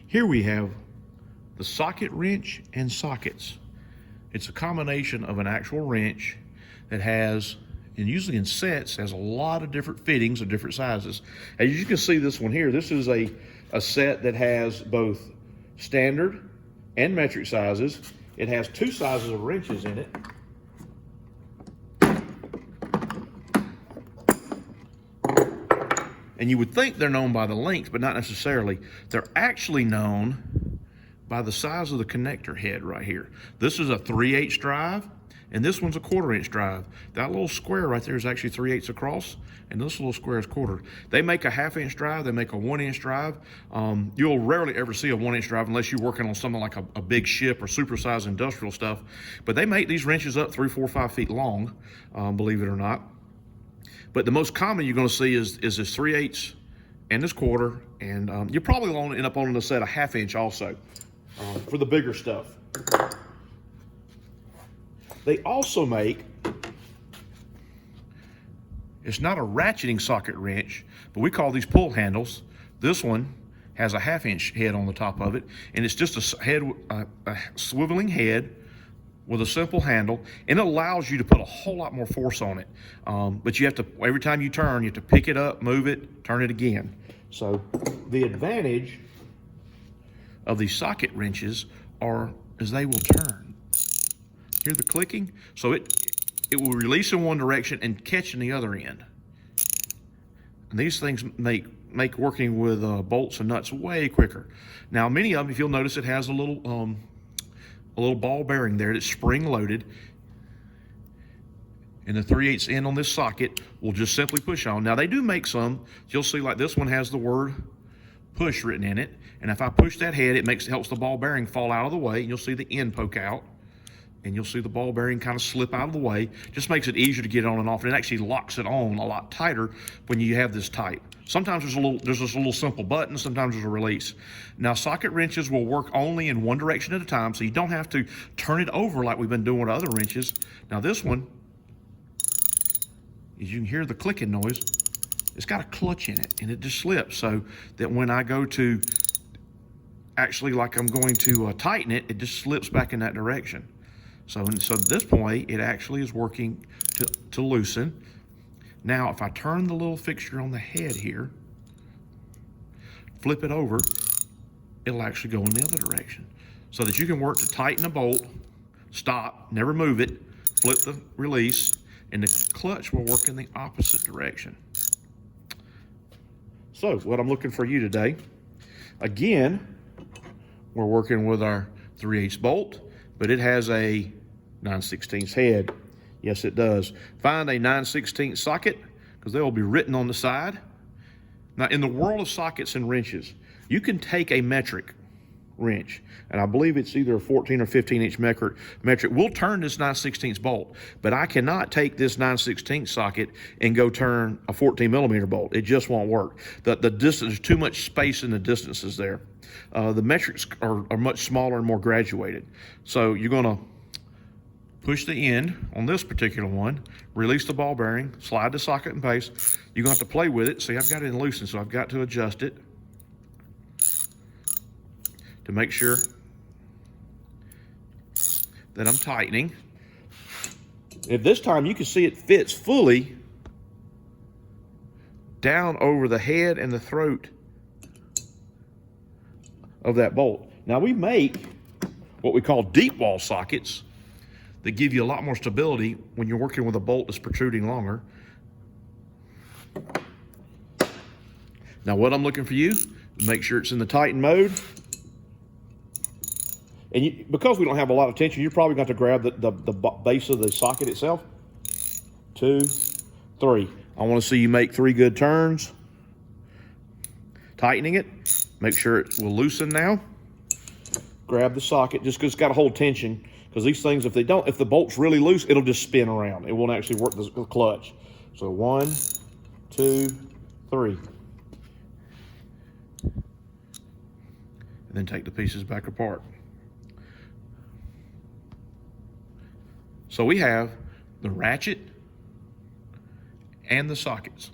Here we have the socket wrench and sockets. It's a combination of an actual wrench that has, and usually in sets, has a lot of different fittings of different sizes. As you can see this one here, this is a set that has both standard and metric sizes. It has two sizes of wrenches in it. And you would think they're known by the length, but not necessarily. They're actually known by the size of the connector head right here. This is a 3/8 drive, and this one's a 1/4 inch drive. That little square right there is actually 3/8 across, and this little square is 1/4. They make a 1/2 inch drive, they make a 1 inch drive. You'll rarely ever see a 1 inch drive unless you're working on something like a big ship or supersized industrial stuff. But they make these wrenches up 3, 4, 5 feet long, believe it or not. But the most common you're going to see is this 3/8 and this 1/4, and you're probably going to end up on the set a 1/2 inch also for the bigger stuff. They also make, it's not a ratcheting socket wrench, but we call these pull handles. This one has a 1/2 inch head on the top of it, and it's just a swiveling head with a simple handle, and it allows you to put a whole lot more force on it. But you have to, every time you turn, you have to pick it up, move it, turn it again. So the advantage of these socket wrenches is they will turn. Hear the clicking? So it will release in one direction and catch in the other end. And these things make working with bolts and nuts way quicker. Now, many of them, if you'll notice, it has a little ball bearing there that's spring loaded, and the 3/8 end on this socket will just simply push on. Now they do make some, you'll see like this one has the word push written in it, and if I push that head, it helps the ball bearing fall out of the way, and you'll see the end poke out, and you'll see the ball bearing kind of slip out of the way. Just makes it easier to get on and off, and it actually locks it on a lot tighter when you have this tight. Sometimes there's just a little simple button, sometimes there's a release. Now socket wrenches will work only in one direction at a time, so you don't have to turn it over like we've been doing with other wrenches. Now this one, as you can hear the clicking noise, it's got a clutch in it, and it just slips, so that when I go to, actually like I'm going to tighten it, it just slips back in that direction. So at this point, it actually is working to loosen. Now, if I turn the little fixture on the head here, flip it over, it'll actually go in the other direction. So that you can work to tighten a bolt, stop, never move it, flip the release, and the clutch will work in the opposite direction. So, what I'm looking for you today, again, we're working with our 3/8 bolt, but it has a 9/16 head. Yes, it does. Find a 9/16 socket, because they will be written on the side. Now, in the world of sockets and wrenches, you can take a metric wrench, and I believe it's either a 14 or 15 inch metric. We'll turn this 9/16 bolt, but I cannot take this 9/16 socket and go turn a 14 millimeter bolt. It just won't work. The distance, there's too much space in the distances there. The metrics are much smaller and more graduated. So you're gonna push the end on this particular one, release the ball bearing, slide the socket in place. You're gonna have to play with it. See, I've got it in loosened, so I've got to adjust it to make sure that I'm tightening. If this time you can see it fits fully down over the head and the throat of that bolt. Now we make what we call deep wall sockets that give you a lot more stability when you're working with a bolt that's protruding longer. Now what I'm looking for you, make sure it's in the tighten mode. And because we don't have a lot of tension, you're probably going to grab the base of the socket itself. 2, 3. I want to see you make 3 good turns. Tightening it. Make sure it will loosen now. Grab the socket, just because it's got to hold tension. Because these things, if the bolt's really loose, it'll just spin around. It won't actually work the clutch. So 1, 2, 3. And then take the pieces back apart. So we have the ratchet and the sockets.